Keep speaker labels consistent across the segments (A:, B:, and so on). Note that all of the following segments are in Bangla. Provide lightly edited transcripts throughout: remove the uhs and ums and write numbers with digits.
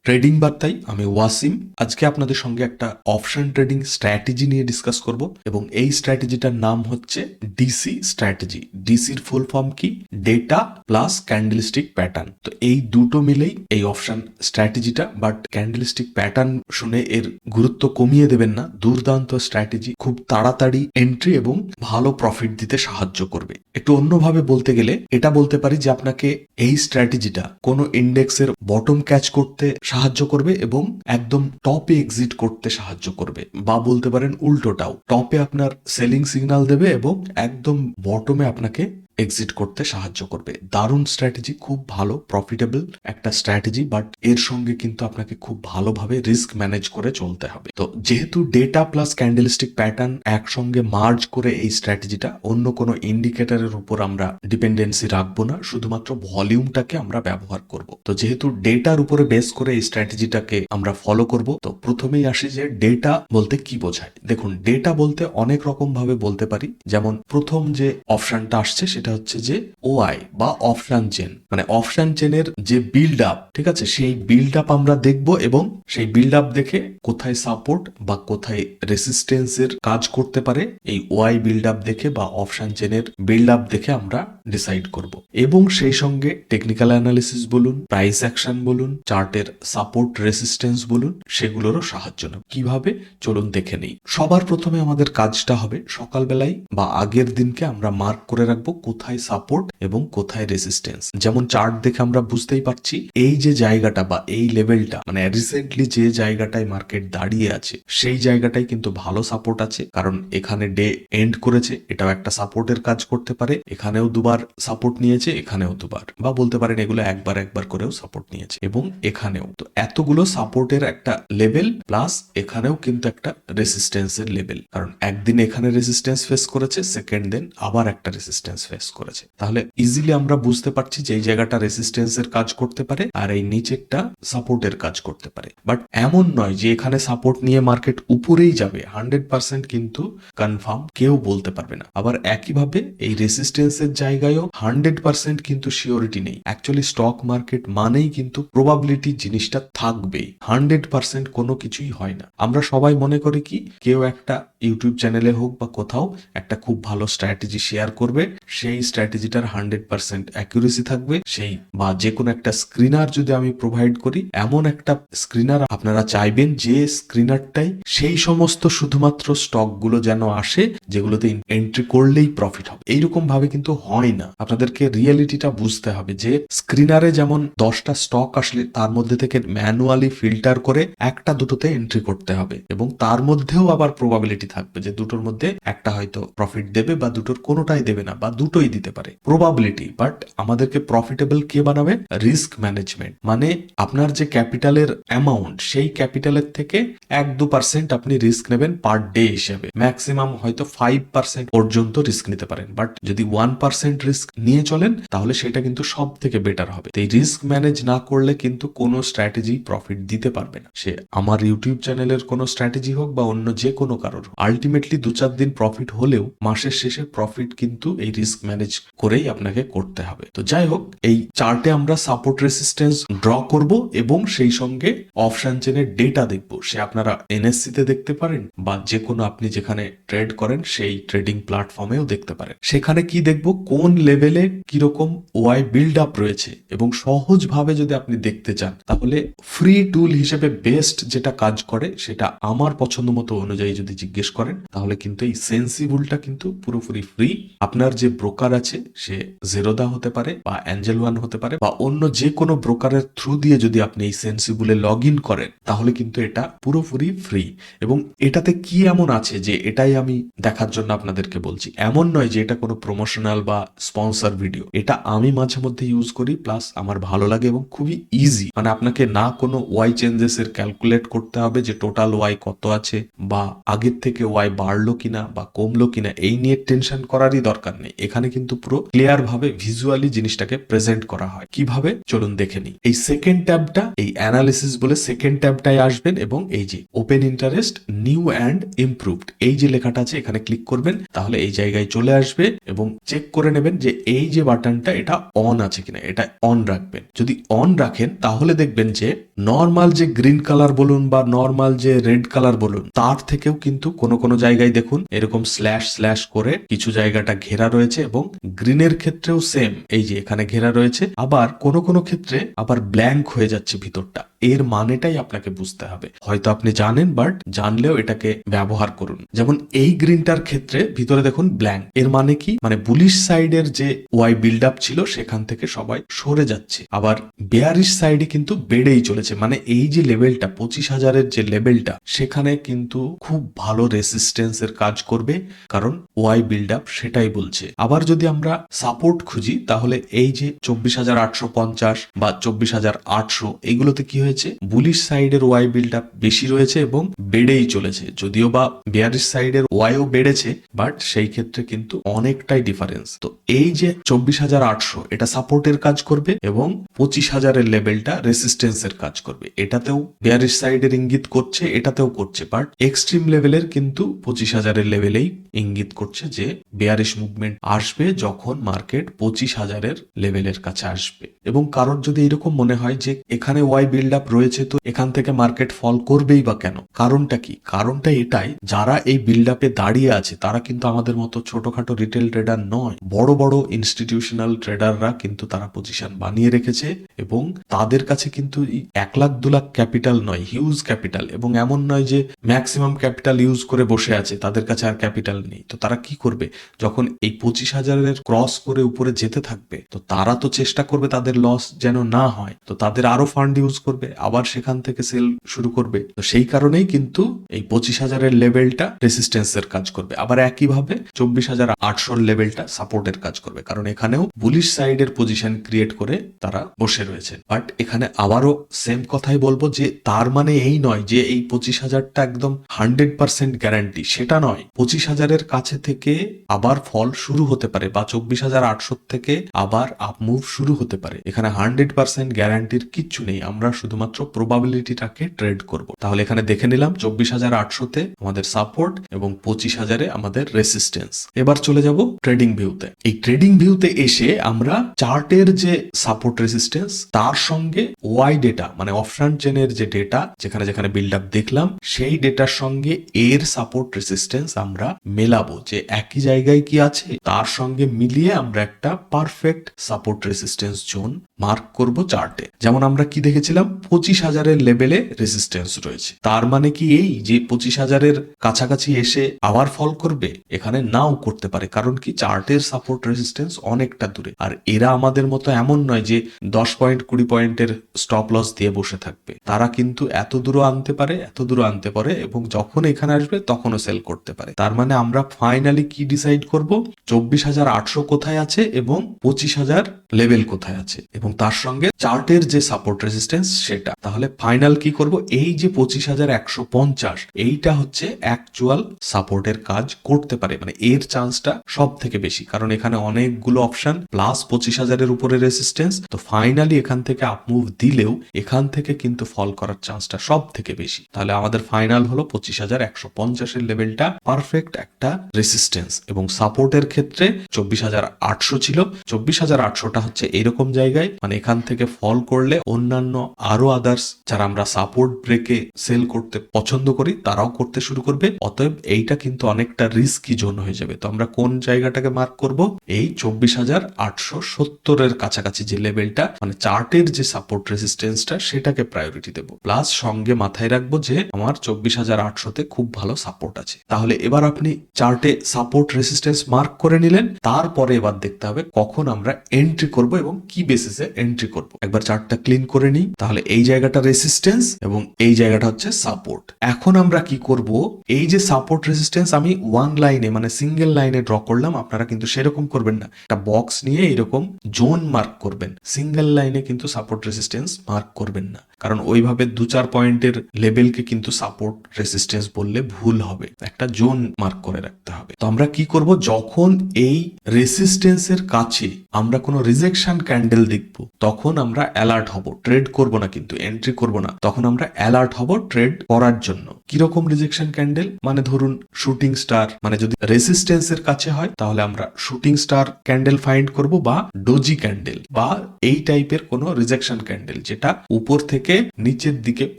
A: ট্রেডিং বার্তায় আমি ওয়াসিম। আজকে আপনাদের সঙ্গে একটা অপশন ট্রেডিং স্ট্র্যাটেজি নিয়ে ডিসকাস করব এবং এই স্ট্র্যাটেজিটার নাম হচ্ছে ডিসি স্ট্র্যাটেজি। ডিসির ফুল ফর্ম কি? Data plus candlestick pattern. তো এই দুটো মিলেই এই অপশন স্ট্র্যাটেজিটা। বাট ক্যান্ডেলস্টিক প্যাটার্ন শুনে এর গুরুত্ব কমিয়ে দেবেন না। দুর্দান্ত স্ট্র্যাটেজি, খুব তাড়াতাড়ি এন্ট্রি এবং ভালো প্রফিট দিতে সাহায্য করবে। একটু অন্যভাবে বলতে গেলে এটা বলতে পারি যে আপনাকে এই স্ট্র্যাটেজিটা কোনো ইন্ডেক্সের বটম ক্যাচ করতে সাহায্য করবে এবং একদম টপে এক্সিট করতে সাহায্য করবে, বা বলতে পারেন উল্টোটাও, টপে আপনার সেলিং সিগন্যাল দেবে এবং একদম বটমে আপনাকে এক্সিট করতে সাহায্য করবে। দারুণ স্ট্র্যাটেজি, খুব ভালো প্রফিটেবল একটা স্ট্র্যাটেজি। বাট এর সঙ্গে কিন্তু আপনাকে খুব ভালোভাবে রিস্ক ম্যানেজ করে চলতে হবে। তো যেহেতু ডেটা প্লাস ক্যান্ডেলস্টিক প্যাটার্ন একসঙ্গে মার্জ করে এই স্ট্র্যাটেজিটা, অন্য কোনো ইন্ডিকেটরের উপর আমরা ডিপেন্ডেন্সি রাখবো না, শুধুমাত্র ভলিউমটাকে আমরা ব্যবহার করব। তো যেহেতু ডেটার উপরে বেস করে এই স্ট্র্যাটেজিটাকে আমরা ফলো করব, তো প্রথমেই আসি যে ডেটা বলতে কি বোঝায়। দেখুন, ডেটা বলতে অনেক রকম ভাবে বলতে পারি। যেমন প্রথম যে অপশনটা আসছে সেটা হচ্ছে যে ওআই বা অপশন চেন, মানে অপশন চেনের যে বিল্ড আপ, ঠিক আছে, সেই বিল্ড আপ আমরা দেখব এবং সেই বিল্ড আপ দেখে কোথায় সাপোর্ট বা কোথায় রেসিস্টেন্সের কাজ করতে পারে, এই ওআই বিল্ড আপ দেখে বা অপশন চেনের বিল্ড আপ দেখে আমরা ডিসাইড করব। এবং সেই সঙ্গে টেকনিক্যাল অ্যানালিসিস বলুন, প্রাইস অ্যাকশন বলুন, চার্টের সাপোর্ট রেসিস্টেন্স বলুন, সেগুলোরও সাহায্য নেব। কিভাবে চলুন দেখে নেই। সবার প্রথমে আমাদের কাজটা হবে সকালবেলায় বা আগের দিনকে আমরা মার্ক করে রাখবো কোথায় সাপোর্ট এবং কোথায় রেসিস্টেন্স। যেমন চার্ট দেখে আমরা বুঝতেই পারছি এই যে জায়গাটা বা এই লেভেলটা, মানে রিসেন্টলি যে জায়গাটায় মার্কেট দাঁড়িয়ে আছে সেই জায়গাটাই কিন্তু ভালো সাপোর্ট আছে, কারণ এখানে ডে এন্ড করেছে, এটাও একটা সাপোর্টের কাজ করতে পারে। এখানেও দুবার সাপোর্ট নিয়েছে, এখানেও দুবার, বা বলতে পারেন এগুলো একবার একবার করেও সাপোর্ট নিয়েছে, এবং এখানেও। তো এতগুলো সাপোর্টের একটা লেভেল প্লাস এখানেও কিন্তু একটা রেসিস্টেন্সের লেভেল, কারণ একদিন এখানে রেসিস্টেন্স ফেস করেছে, সেকেন্ড দিন আবার একটা রেসিস্টেন্স ফেস করেছে। তাহলে ইজিলি আমরা বুঝতে পারছি যে এই জায়গাটা রেসিস্টেন্সের কাজ করতে পারে আর এই নিচেরটা সাপোর্টের কাজ করতে পারে। বাট এমন নয় যে এখানে সাপোর্ট নিয়ে মার্কেট উপরেই যাবে, 100% কিন্তু কনফার্ম কেউ বলতে পারবে না। আবার একইভাবে এই রেসিস্টেন্সের জায়গায়ও 100% কিন্তু সিওরিটি নেই। অ্যাকচুয়ালি স্টক মার্কেট মানেই কিন্তু প্রবাবিলিটি জিনিসটা থাকবেই, 100% কোনো কিছুই হয় না। আমরা সবাই মনে করি কি, কেউ একটা ইউটিউব চ্যানেলে হোক বা কোথাও একটা খুব ভালো স্ট্র্যাটেজি শেয়ার করবে, সেই স্ট্র্যাটেজিটার 100% অ্যাকুরেসি থাকবে, সেই বা যে কোনো একটা স্ক্রিনার যদি আমি প্রোভাইড করি, এমন একটা স্ক্রিনার আপনারা চাইবেন যে স্ক্রিনারটাই সেই সমস্ত শুধুমাত্র স্টকগুলো যেন আসে যেগুলোতে এন্ট্রি করলেই প্রফিট হবে। এইরকম ভাবে কিন্তু হয় না। আপনাদেরকে রিয়েলিটিটা বুঝতে হবে যে স্ক্রিনারে যেমন 10টা স্টক আসলে তার মধ্যে থেকে ম্যানুয়ালি ফিল্টার করে একটা দুটোতে এন্ট্রি করতে হবে, এবং তার মধ্যেও আবার প্রবাবিলিটি থাকবে যে দুটোর মধ্যে একটা হয়তো প্রফিট দেবে বা দুটোর কোনোটাই দেবে না, বা দুটোই দিতে পারে, প্রবাবিলিটি। বাট আমাদেরকে প্রফিটেবল কে বানাবে? Risk management. মানে আপনার যে ক্যাপিটালের অ্যামাউন্ট, সেই ক্যাপিটালের থেকে 1-2% আপনি রিস্ক নেবেন পার ডে হিসেবে। ম্যাক্সিমাম হয়তো 5% পর্যন্ত রিস্ক নিতে পারেন। বাট যদি 1% রিস্ক নিয়ে চলেন তাহলে সেটা কিন্তু সব থেকে বেটার হবে। এই রিস্ক ম্যানেজ না করলে কিন্তু কোনো স্ট্র্যাটেজি প্রফিট দিতে পারবে না, সে আমার ইউটিউব চ্যানেলের কোনো স্ট্র্যাটেজি হোক বা অন্য যে কোনো কারোর। আলটিমেটলি 2-4 দিন প্রফিট হলেও মাসের শেষে প্রফিট কিন্তু এই রিস্ক ম্যানেজ করেই আপনাকে করতে হবে। তো যাই হোক, এই চার্টে আমরা সাপোর্ট রেসিস্টেন্স ড্র করব এবং সেই সঙ্গে অপশন চেনের ডেটা দেখব। সে আপনারা এনএসসি তে দেখতে পারেন বা যে কোনো আপনি যেখানে ট্রেড করেন সেই ট্রেডিং প্ল্যাটফর্মেও দেখতে পারেন। সেখানে কি দেখব, কোন লেভেলে কিরকম ওআই বিল্ড আপ রয়েছে। এবং সহজভাবে যদি আপনি দেখতে চান তাহলে ফ্রি টুল হিসেবে বেস্ট যেটা কাজ করে সেটা আমার পছন্দ মতো অনুযায়ী যদি জিজ্ঞেস করেন তাহলে কিন্তু এই সেন্সিবলটা কিন্তু পুরোপুরি ফ্রি। আপনার যে ব্রোকার আছে সে জেরোদা হতে পারে বা অ্যাঞ্জেল ওয়ান হতে পারে, বা অন্য যে কোনো ব্রোকারের থ্রু দিয়ে যদি আপনি এই সেন্সিবলে লগ ইন করেন তাহলে কিন্তু এটা পুরোপুরি ফ্রি। এবং এটাতে কি এমন আছে যে এটাই আমি দেখার জন্য আপনাদেরকে বলছি, এমন নয় যে এটা কোনো প্রমোশনাল বা স্পন্সর ভিডিও। এটা আমি মাঝে মধ্যে ইউজ করি, প্লাস আমার ভালো লাগে এবং খুবই ইজি। মানে আপনাকে না কোনো ওয়াই চেঞ্জেস এর ক্যালকুলেট করতে হবে যে টোটাল ওয়াই কত আছে বা আগের থেকে ওয়াই বাড়লো কিনা বা কমলো কিনা, এই নিয়ে টেনশন করারই দরকার নেই। এখানে এখানে কিন্তু পুরো ক্লিয়ার ভাবে ভিজুয়ালি জিনিসটাকে প্রেজেন্ট করা হয়। কিভাবে চলুন দেখে নিই। এই সেকেন্ড ট্যাবটা, এই অ্যানালিসিস বলে সেকেন্ড ট্যাবটায় আসবেন এবং এই যে open interest new and improved এই যে লেখাটা আছে এখানে ক্লিক করবেন, তাহলে এই জায়গায় চলে আসবে এবং চেক করে নেবেন যে এই যে বাটনটা এটা অন আছে কিনা, এটা অন রাখবেন। যদি অন রাখেন তাহলে দেখবেন যে নর্মাল যে গ্রিন কালার বলুন বা নর্মাল যে রেড কালার বলুন তার থেকেও কিন্তু কোনো কোনো জায়গায় দেখুন এরকম স্ল্যাশ স্ল্যাশ করে কিছু জায়গাটা ঘেরা রয়েছে এবং গ্রিনের ক্ষেত্রেও সেম এই যে এখানে ঘেরা রয়েছে, আবার কোনো কোনো ক্ষেত্রে আবার ব্ল্যাঙ্ক হয়ে যাচ্ছে ভিতরটা। এর মানেটাই আপনাকে বুঝতে হবে, হয়তো আপনি জানেন বাট জানলেও এটাকে ব্যবহার করুন। যেমন এই গ্রিনটার ক্ষেত্রে ভিতরে দেখুন ব্ল্যাঙ্ক, এর মানে কি, মানে বুলিশ সাইডের যে ওয়াই বিল্ড আপ ছিল সেখান থেকে সবাই সরে যাচ্ছে, আবার বেয়ারিশ সাইডে কিন্তু বেড়েই চলেছে। মানে এই যে লেভেলটা 25,000-এর যে লেভেলটা সেখানে কিন্তু খুব ভালো রেসিস্টেন্স এর কাজ করবে, কারণ ওয়াই বিল্ড আপ সেটাই বলছে। আবার যদি আমরা সাপোর্ট খুঁজি তাহলে এই যে 24,850 বা 24,800 এইগুলোতে কি হয়েছে, বুলিশ সাইডের ওয়াই বিল্ড আপ বেশি রয়েছে এবং বেড়েই চলেছে, যদিও বা বেয়ারিশ সাইডের ওয়াইও বেড়েছে বাট সেই ক্ষেত্রে কিন্তু অনেকটাই ডিফারেন্স। তো এই যে 24,800 এটা সাপোর্টের কাজ করবে এবং 25,000-এর লেভেলটা রেসিস্টেন্সের কাজ করবে। এটাতেও বেয়ারিশ সাইডের ইঙ্গিত করছে, এটাতেও করছে, বাট এক্সট্রিম লেভেলের কিন্তু 25,000-এর লেভেলেই ইঙ্গিত করছে যে বেয়ারিশ মুভমেন্ট আসবে যখন মার্কেট 25,000-এর লেভেলের কাছে আসবে। এবং কারোর যদি এরকম মনে হয় যে এখানে ওয়াই বিল্ড আপ রয়েছে তো এখান থেকে মার্কেট ফল করবেই বা কেন, কারণটা কি, কারণটা এটাই, যারা এই বিল্ড আপে দাঁড়িয়ে আছে তারা কিন্তু আমাদের মতো ছোটখাটো রিটেল ট্রেডার নয়, বড় বড় ইনস্টিটিউশনাল ট্রেডাররা কিন্তু তারা পজিশন বানিয়ে রেখেছে এবং তাদের কাছে কিন্তু 1 লাখ 2 লাখ ক্যাপিটাল নয়, হিউজ ক্যাপিটাল। এবং এমন নয় যে ম্যাক্সিমাম ক্যাপিটাল ইউজ করে বসে আছে, তাদের কাছে আর ক্যাপিটাল নেই। তো তারা কি করবে, যখন এই 25,000-এর ক্রস করে উপরে যেতে থাকবে তো তারা তো চেষ্টা করবে তাদের লস যেন না হয়, তো তাদের আরো ফান্ড ইউজ করবে, আবার সেখান থেকে সেল শুরু করবে। তো সেই কারণেই কিন্তু এই 25,000-এর লেভেলটা রেসিস্টেন্সের কাজ করবে, আবার একইভাবে 24,800-র লেভেলটা সাপোর্টের কাজ করবে, কারণ এখানেও বুলিশ সাইডের পজিশন ক্রিয়েট করে তারা বসে রয়েছে। বাট এখানে আবারও সেম কথাই বলবো যে তার মানে এই নয় যে এই 25,000টা একদম 100% গ্যারান্টি, সেটা নয়। 25,000-এর কাছে থেকে আবার ফল শুরু হতে পারে বা 24,800 থেকে আবার আপ মুভ শুরু হতে পারে। এখানে 100% গ্যারান্টির কিচ্ছু নেই, আমরা শুধুমাত্র প্রবাবিলিটিটাকে ট্রেড করব। তাহলে এখানে দেখে নিলাম 24,800-তে আমাদের সাপোর্ট এবং 25,000-এ আমাদের রেসিস্টেন্স। এবার চলে যাব ট্রেডিং ভিউতে। এই ট্রেডিং ভিউতে এসে আমরা চার্টের যে সাপোর্ট রেসিস্টেন্স তার সঙ্গে ওয়াই ডেটা মানে অপশন চেনের যে ডেটা যেখানে যেখানে বিল্ড আপ দেখলাম সেই ডেটার সঙ্গে এর সাপোর্ট রেসিস্টেন্স আমরা মেলাবো, যে একই জায়গায় কি আছে তার সঙ্গে মিলিয়ে আমরা একটা perfect support resistance zone mark করব চার্টে। যেমন আমরা কি দেখেছিলাম 25,000-এর লেভেলে রেসিস্টেন্স রয়েছে, তার মানে কি এই যে 25,000-এর কাছাকাছি এসে আবার ফল করবে, এখানে নাও করতে পারে, কারণ কি চার্টের সাপোর্ট রেসিস্টেন্স অনেকটা দূরে। আর এরা আমাদের মতো এমন নয় যে 10 পয়েন্ট 20 পয়েন্টের স্টপ লস দিয়ে বসে থাকবে, তারা কিন্তু এত দূরও আনতে পারে, এত দূরও আনতে পারে এবং যখন এখানে আসবে তখনও সেল করতে পারে। তার মানে আমরা ফাইনালি কি ডিসাইড করব, 24,800 কোথায় আছে এবং 25,000 লেভেল কোথায় আছে এবং তার সঙ্গে চার্টের যে সাপোর্ট রেজিস্ট্যান্স সেটা। তাহলে ফাইনাল কি করব, এই যে 25,150 এইটা হচ্ছে অ্যাকচুয়াল সাপোর্টের কাজ করতে পারে, মানে এর চান্সটা সব থেকে বেশি, কারণ এখানে অনেকগুলো অপশন প্লাস 25,000-এর উপরে রেজিস্ট্যান্স। তো ফাইনালি এখান থেকে আপ মুভ দিলেও এখান থেকে কিন্তু ফল করার চান্সটা সব থেকে বেশি। তাহলে আমাদের ফাইনাল হলো 25,150-এর লেভেলটা পারফেক্ট একটা রেজিস্ট্যান্স এবং সাপোর্টের ক্ষেত্রে 24,800 ছিল। 24,800টা হচ্ছে এরকম জায়গায়, মানে এখান থেকে ফল করলে অন্যান্য আরো আদার্স যারা আমরা সাপোর্ট ব্রেকে সেল করতে পছন্দ করি তারাও করতে শুরু করবে। অতএব এইটা কিন্তু অনেকটা রিস্কি জোন হয়ে যাবে। তো আমরা কোন জায়গাটাকে মার্ক করব, এই 24,870-এর কাছাকাছি যে লেভেলটা, মানে চার্টের যে সাপোর্ট রেজিস্ট্যান্সটা সেটাকে প্রায়োরিটি দেব। প্লাস সঙ্গে মাথায় রাখবো যে আমার 24,800-তে খুব ভালো সাপোর্ট আছে। তাহলে এবার আপনি চার্টে সাপোর্ট রেজিস্ট্যান্স মার্ক করে নিলেন, তারপরে এবার দেখতে হবে কখন আমরা এন্ট্রি করব এবং কি বেসিসে এন্ট্রি করব। একবার চার্টটা ক্লিন করে নিই। তাহলে এই জায়গাটা রেজিস্ট্যান্স এবং এই জায়গাটা হচ্ছে সাপোর্ট। এখন আমরা কি করব, এই যে সাপোর্ট রেজিস্ট্যান্স আমি ওয়ান লাইনে মানে সিঙ্গেল লাইনে ড্র করলাম, আপনারা কিন্তু সেরকম করবেন না, একটা বক্স নিয়ে এরকম জোন মার্ক করবেন। সিঙ্গেল লাইনে কিন্তু সাপোর্ট রেজিস্ট্যান্স মার্ক করবেন না, কারণ ওইভাবে 2-4 পয়েন্টের লেভেলকে কিন্তু সাপোর্ট রেজিস্ট্যান্স বললে ভুল হবে, একটা জোন মার্ক করে রাখতে হবে। তো আমরা কি করব, যখন এই রেসিস্টেন্সের কাছে আমরা কোনো রিজেকশন ক্যান্ডেল দেখব, তখন আমরা অ্যালার্ট হব, ট্রেড করব না, কিন্তু এন্ট্রি করব না, তখন আমরা অ্যালার্ট হব ট্রেড করার জন্য। কিরকম রিজেকশন ক্যান্ডেল? মানে ধরুন শুটিং স্টার, মানে যদি রেসিস্টেন্সের কাছে হয় তাহলে আমরা শুটিং স্টার ক্যান্ডেল ফাইন্ড করব, বা ডোজি ক্যান্ডেল, বা এই টাইপের কোনো রিজেকশন ক্যান্ডেল যেটা উপর থেকে নিচের দিকে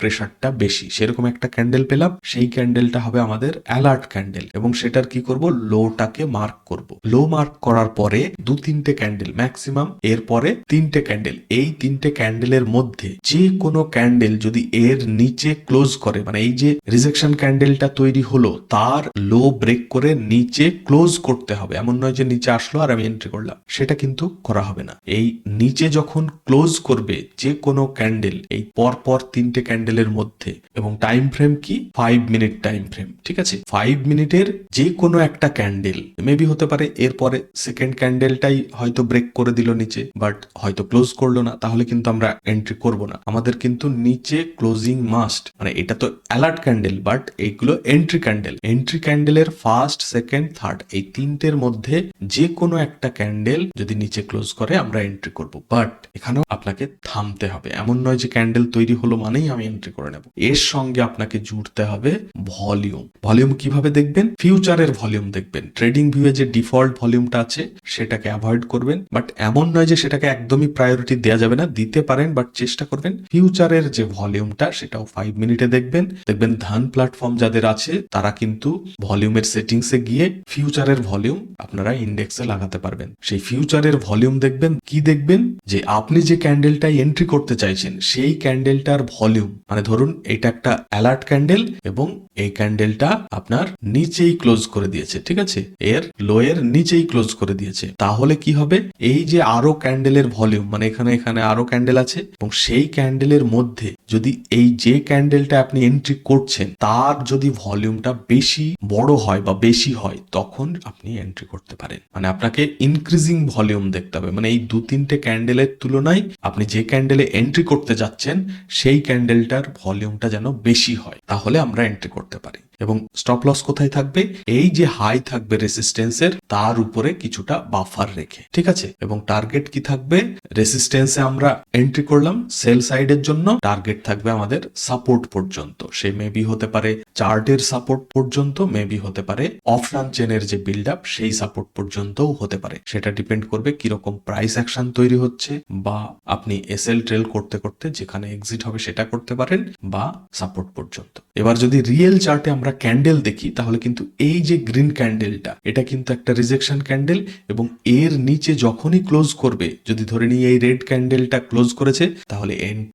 A: প্রেসারটা বেশি, সেরকম একটা ক্যান্ডেল পেলাম, সেই ক্যান্ডেলটা হবে আমাদের অ্যালার্ট ক্যান্ডেল। এবং সেটার কি করব, লোটাকে মার্ক করব। লো মার্ক করার পরে 2-3টে ক্যান্ডেল ম্যাক্সিমাম, এরপরে 3টে ক্যান্ডেল, এই 3টে ক্যান্ডেলের মধ্যে যে কোনো ক্যান্ডেল যদি এর নিচে ক্লোজ করে, মানে এই যে রিজেকশন ক্যান্ডেলটা তৈরি হলো তার লো ব্রেক করে নিচে ক্লোজ করতে হবে। এমন নয় যে নিচে আসলো আর আমি এন্ট্রি করলাম, সেটা কিন্তু করা হবে না। এই নিচে যখন ক্লোজ করবে যে কোনো ক্যান্ডেল, এই পরপর 3টে ক্যান্ডেলের মধ্যে, এবং টাইম ফ্রেম কি 5 মিনিট টাইম ফ্রেম, ঠিক আছে? 5 মিনিটের যে কোনো একটা ক্যান্ডেল, মেবি হতে পারে এরপরে সেকেন্ড ক্যান্ডেলটাই হয়তো ব্রেক করে দিল নিচে, বাট হয়তো ক্লোজ করলো না, তাহলে কিন্তু আমরা এন্ট্রি করব না। আমাদের কিন্তু নিচে ক্লোজিং মাস্ট, মানে এটা তো অ্যালার্ট ক্যান্ডেল, বাট এইগুলো এন্ট্রি ক্যান্ডেল। এন্ট্রি ক্যান্ডেলের ফার্স্ট, সেকেন্ড, থার্ড, এই 3টের মধ্যে যে কোনো একটা ক্যান্ডেল যদি নিচে ক্লোজ করে আমরা এন্ট্রি করব। বাট এখানেও আপনাকে থামতে হবে, এমন নয় যে ক্যান্ডেল তৈরি হলো মানেই আমি এন্ট্রি করে নেব। এর সঙ্গে আপনাকে জুড়তে হবে ভলিউম। ভলিউম কিভাবে দেখবেন? ফিউচারের ভলিউম দেখবেন। ট্রেডিং ভিউয়ে যে ডিফল্ট ভলিউমটা আছে সেটাকে অ্যাভয়েড করবেন, বাট এমন নয় যে সেটাকে একদমই প্রায়োরিটি দেওয়া যাবে না, দিতে পারেন, বাট চেষ্টা করবেন ফিউচারের যে ভলিউমটা সেটাও 5 মিনিটে দেখবেন। দেখবেন ধান প্ল্যাটফর্ম যাদের আছে তারা কিন্তু ভলিউমের সেটিংসে গিয়ে ফিউচারের ভলিউম আপনারা ইন্ডেক্সে লাগাতে পারবেন। সেই ফিউচারের ভলিউম দেখবেন, কি দেখবেন, যে আপনি যে ক্যান্ডেলটাই এন্ট্রি করতে চাইছেন সেই ক্যান্ডেলটার ভলিউম, মানে ধরুন এটা একটা অ্যালার্ট ক্যান্ডেল এবং এই ক্যান্ডেলটা আপনার নিচেই ক্লোজ করে দিয়েছে, ঠিক আছে? এর লোয়ের নিচেই ক্লোজ করে দিয়েছে, তাহলে কি হবে, এই যে আরো ক্যান্ডেলের ভলিউম, মানে এখানে এখানে আরো ক্যান্ডেল আছে, এবং সেই ক্যান্ডেলের মধ্যে যদি এই যে ক্যান্ডেলটা আপনি এন্ট্রি করছেন তার যদি ভলিউমটা বেশি বড় হয় বা বেশি হয়, তখন আপনি এন্ট্রি করতে পারেন। মানে আপনাকে ইনক্রিজিং ভলিউম দেখতে হবে, মানে এই 2-3টে ক্যান্ডেলের তুলনায় আপনি যে ক্যান্ডেলে এন্ট্রি করতে যাচ্ছেন সেই ক্যান্ডেলটার ভলিউমটা যেন বেশি হয়, তাহলে আমরা এন্ট্রি করতে পারি। এবং স্টপ লস কোথায় থাকবে? এই যে হাই থাকবে রেসিস্টেন্সের তার উপরে কিছুটা বাফার রেখে, ঠিক আছে? এবং টার্গেট কি থাকবে? রেসিস্টেন্সে আমরা এন্ট্রি করলাম সেল সাইডের জন্য, টার্গেট থাকবে আমাদের সাপোর্ট পর্যন্ত। সে মেবি হতে পারে চার্টের সাপোর্ট পর্যন্ত, মেবি হতে পারে অপশন চেনের যে বিল্ড আপ সেই সাপোর্ট পর্যন্তও হতে পারে। সেটা ডিপেন্ড করবে কিরকম প্রাইস অ্যাকশন তৈরি হচ্ছে, বা আপনি এসএল ট্রেল করতে করতে যেখানে এক্সিট হবে সেটা করতে পারেন, বা সাপোর্ট পর্যন্ত। এবার যদি রিয়েল চার্টে আমরা ক্যান্ডেল দেখি তাহলে কিন্তু এই যে গ্রিন ক্যান্ডেলটা, এটা কিন্তু একটা রিজেকশন ক্যান্ডেল, এবং এর নিচে যখনই ক্লোজ করবে, যদি ধরে নিই এই রেড ক্যান্ডেলটা ক্লোজ করেছে, তাহলে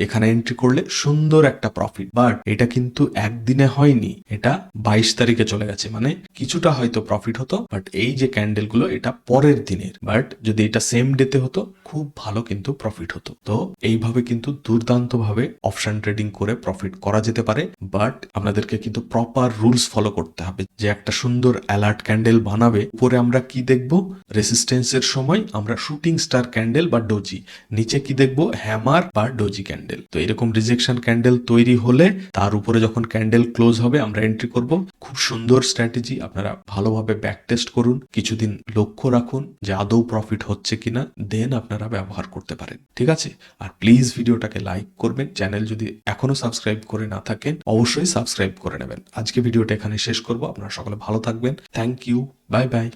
A: এখানে এন্ট্রি করলে সুন্দর একটা প্রফিট। বাট এটা কিন্তু একদিনে হয়নি, এটা 22 তারিখে চলে গেছে, মানে কিছুটা হয়তো প্রফিট হতো, বাট এই যে ক্যান্ডেলগুলো এটা পরের দিনের, বাট যদি এটা সেম ডেতে হতো খুব ভালো কিন্তু প্রফিট হতো। তো এইভাবে কিন্তু দুর্দান্ত ভাবে অপশন ট্রেডিং করে প্রফিট করা যেতে পারে, বাট আপনাদেরকে কিন্তু প্রপার রুলস ফলো করতে হবে। যে একটা সুন্দর অ্যালার্ট ক্যান্ডেল বানাবে, উপরে আমরা কি দেখব? রেসিস্টেন্সের সময় আমরা শুটিং স্টার ক্যান্ডেল বা ডোজি, নিচে কি দেখব? হ্যামার বা ডোজি ক্যান্ডেল। তো এরকম রিজেকশন ক্যান্ডেল তৈরি হলে তার উপরে যখন ক্যান্ডেল ক্লোজ হবে আমরা এন্ট্রি করব। খুব সুন্দর স্ট্র্যাটেজি, আপনারা ভালোভাবে ব্যাক টেস্ট করুন, কিছুদিন লক্ষ্য রাখুন যে আদৌ প্রফিট হচ্ছে কিনা, দেন আপনারা ব্যবহার করতে পারেন, ঠিক আছে? আর প্লিজ ভিডিওটাকে লাইক করবেন, চ্যানেল যদি এখনো সাবস্ক্রাইব করে না থাকেন অবশ্যই সাবস্ক্রাইব করে নেবেন। আজকে ভিডিওটা এখানে শেষ করব, আপনারা সকলে ভালো থাকবেন। Thank you, bye by.